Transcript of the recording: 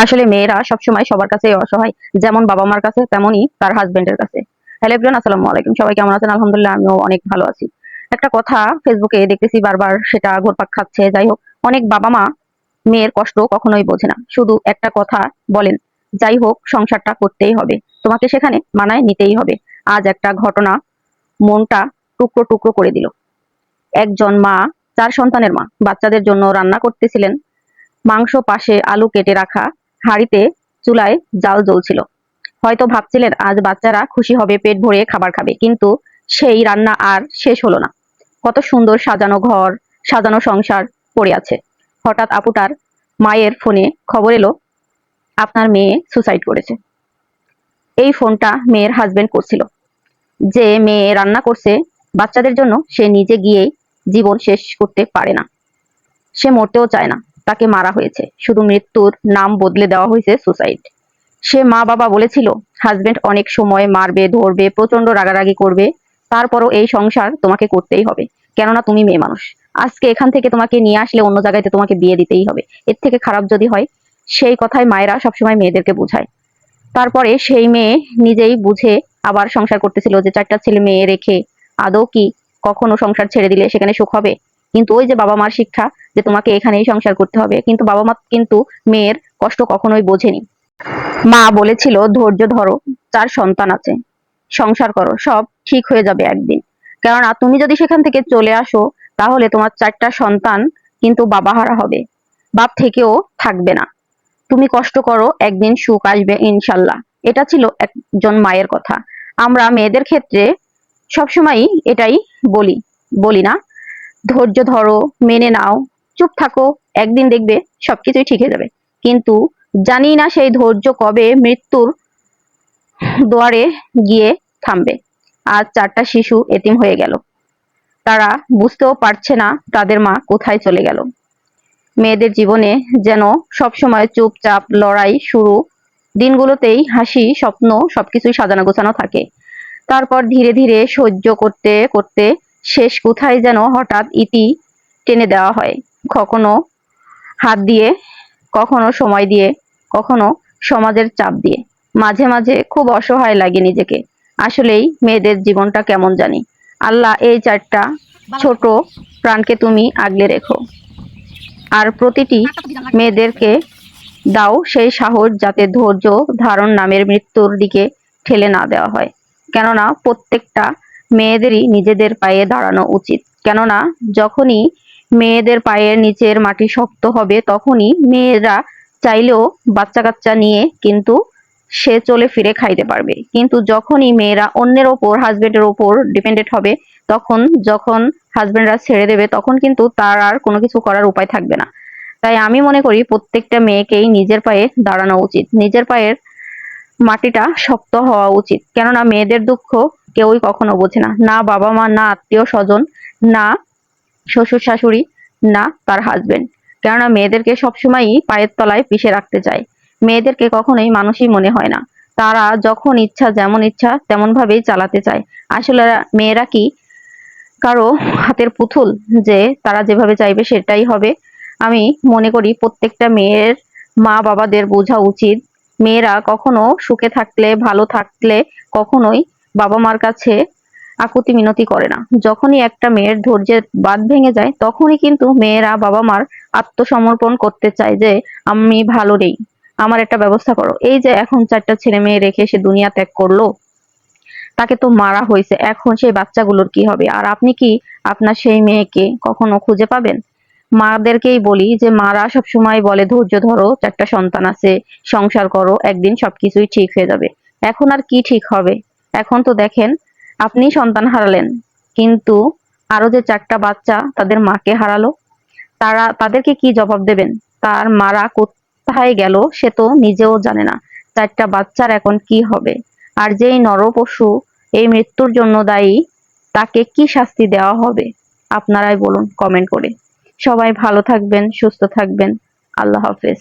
আসলে মেয়েরা সবসময় সবার কাছে অসহায়, যেমন বাবা মার কাছে তেমনই তার হাজবেন্ডের কাছে। হ্যালো এভরিওয়ান, আসসালামু আলাইকুম। সবাই কেমন আছেন? আলহামদুলিল্লাহ, আমিও অনেক ভালো আছি। একটা কথা ফেসবুকে দেখতেছি বারবার, সেটা ঘুরপাক খাচ্ছে। যাই হোক, অনেক বাবা মা মেয়ের কষ্ট কখনোই বোঝে না, শুধু একটা কথা বলেন, যাই হোক সংসারটা করতেই হবে, তোমাকে সেখানে মানায় নিতেই হবে। আজ একটা ঘটনা মনটা টুকরো টুকরো করে দিল। একজন মা, 4 সন্তানের মা, বাচ্চাদের জন্য রান্না করতেছিলেন। মাংস পাশে, আলু কেটে রাখা হাঁড়িতে চুলায় জাল জ্বলছিল। হয়তো ভাবছিলেন আজ বাচ্চারা খুশি হবে, পেট ভরে খাবার খাবে। কিন্তু সেই রান্না আর শেষ হলো না। কত সুন্দর সাজানো ঘর, সাজানো সংসার পড়ে আছে। হঠাৎ আপুটার মায়ের ফোনে খবর এলো, আপনার মেয়ে সুসাইড করেছে। এই ফোনটা মেয়ের হাজবেন্ড করছিল। যে মেয়ে রান্না করছে বাচ্চাদের জন্য, সে নিজে গিয়ে জীবন শেষ করতে পারে না। সে মরতেও চায় না, তাকে মারা হয়েছে, শুধু মৃত্যুর নাম বদলে দেওয়া হয়েছে সুসাইড। সে মা বাবা বলেছিল হাজবেন্ড অনেক সময় মারবে, ধরবে, প্রচন্ড রাগারাগি করবে, তারপরও এই সংসার তোমাকে করতেই হবে, কেননা তুমি মেয়ে মানুষ। আজকে এখান থেকে তোমাকে নিয়ে আসলে অন্য জায়গাতে তোমাকে বিয়ে দিতেই হবে, এর থেকে খারাপ যদি হয়। সেই কথাই মায়েরা সবসময় মেয়েদেরকে বোঝায়। তারপরে সেই মেয়ে নিজেই বুঝে আবার সংসার করতেছিল, যে 4টা ছেলে মেয়ে রেখে আদৌ কি কখনো সংসার ছেড়ে দিলে সেখানে সুখ হবে? কিন্তু ওই যে বাবা মার শিক্ষা, যে তোমাকে এখানেই সংসার করতে হবে, কিন্তু বাবা মা কিন্তু মেয়ের কষ্ট কখনোই বোঝেনি। মা বলেছিল ধৈর্য ধরো, 4 সন্তান আছে, সংসার করো, সব ঠিক হয়ে যাবে একদিন। কেননা তুমি যদি সেখান থেকে চলে আসো, তাহলে তোমার 4টা সন্তান কিন্তু বাবাহারা হবে, বাপ থেকেও থাকবে না। তুমি কষ্ট করো, একদিন সুখ আসবে ইনশাল্লাহ। এটা ছিল একজন মায়ের কথা। আমরা মেয়েদের ক্ষেত্রে সবসময়ই এটাই বলি, বলি না? ধৈর্য ধরো, মেনে নাও, চুপ থাকো, একদিন দেখবে সবকিছুই ঠিক হয়ে যাবে। কিন্তু জানি না সেই ধৈর্য কবে মৃত্যুর দুয়ারে গিয়ে থামবে। আজ 4টা শিশু এতিম হয়ে গেল। তারা বুঝতেও পারছে না তাদের মা কোথায় চলে গেল। মেয়েদের জীবনে যেন সবসময় চুপচাপ লড়াই শুরু। দিনগুলোতেই হাসি, স্বপ্ন, সবকিছুই সাজানো গোছানো থাকে। তারপর ধীরে ধীরে সহ্য করতে করতে শেষ কোথায় যেন হঠাৎ ইতি টেনে দেওয়া হয়। কখনো হাত দিয়ে, কখনো সময় দিয়ে, কখনো সমাজের চাপ দিয়ে। মাঝে মাঝে খুব অসহায় লাগে নিজেকে। আসলেই মেয়েদের জীবনটা কেমন জানি। আল্লাহ, এই 4টা ছোট প্রাণকে তুমি আগলে রেখো। আর প্রতিটি মেয়েদেরকে দাও সেই সাহস, যাতে ধৈর্য ধারণ নামের মৃত্যুর দিকে ঠেলে না দেওয়া হয়। কেননা প্রত্যেকটা মেয়েদেরই নিজেদের পায়ে দাঁড়ানো উচিত। কেননা যখনই মেয়েদের পায়ের নিচের মাটি শক্ত হবে, তখনই মেয়েরা চাইলেও বাচ্চা কাচ্চা নিয়ে কিন্তু সে চলে ফিরে খাইতে পারবে। কিন্তু যখনই মেয়েরা অন্যের ওপর, হাজবেন্ডের ওপর ডিপেন্ডেন্ট হবে, তখন যখন হাজবেন্ডরা ছেড়ে দেবে, তখন কিন্তু তার আর কোনো কিছু করার উপায় থাকবে না। তাই আমি মনে করি প্রত্যেকটা মেয়েকেই নিজের পায়ে দাঁড়ানো উচিত, নিজের পায়ের মাটিটা শক্ত হওয়া উচিত। কেননা মেয়েদের দুঃখ কেউই কখনো বোঝে না, না বাবা মা, না আত্মীয় স্বজন, না শ্বশুর শাশুড়ি, না তার হাজবেন্ড। কেননা মেয়েদেরকে সবসময়ই পায়ের তলায় পিষে রাখতে চায়। মেয়েদেরকে কখনোই মানুষই মনে হয় না। তারা যখন ইচ্ছা, যেমন ইচ্ছা তেমন ভাবেই চালাতে চায়। আসলে মেয়েরা কি কারো হাতের পুতুল, যে তারা যেভাবে চাইবে সেটাই হবে? আমি মনে করি প্রত্যেকটা মেয়ের মা বাবাদের বোঝা উচিত, মেয়েরা কখনো সুখে থাকলে, ভালো থাকলে কখনোই বাবা মার কাছে আকুতি মিনতি করে না। যখনই একটা মেয়ের ধৈর্যের বাঁধ ভেঙে যায়, তখনই কিন্তু মেয়েরা বাবা মার আত্মসমর্পণ করতে চায়, যে আমি ভালো নেই, আমার একটা ব্যবস্থা করো। এই যে এখন 4টা ছেলে মেয়ে রেখে সে দুনিয়া ত্যাগ করলো, তাকে তো মারা হয়েছে, এখন সেই বাচ্চাগুলোর কি হবে? আর আপনি কি আপনার সেই মেয়েকে কখনো খুঁজে পাবেন? মাদেরকেই বলি, যে মারা সবসময় বলে ধৈর্য ধরো, 4টা সন্তান আছে, সংসার করো, একদিন সবকিছুই ঠিক হয়ে যাবে। এখন আর কি ঠিক হবে? এখন তো দেখেন, আপনি সন্তান হারালেন, কিন্তু আরো যে 4টা বাচ্চা তাদের মাকে হারালো, তাদেরকে কি জবাব দেবেন? তার মারা কোথায় গেল সে তো নিজেও জানে না। 4টা বাচ্চার এখন কি হবে? আর যেই নরপশু এই মৃত্যুর জন্য দায়ী, তাকে কি শাস্তি দেওয়া হবে? আপনারাই বলুন কমেন্ট করে। সবাই ভালো থাকবেন, সুস্থ থাকবেন। আল্লাহ হাফেজ।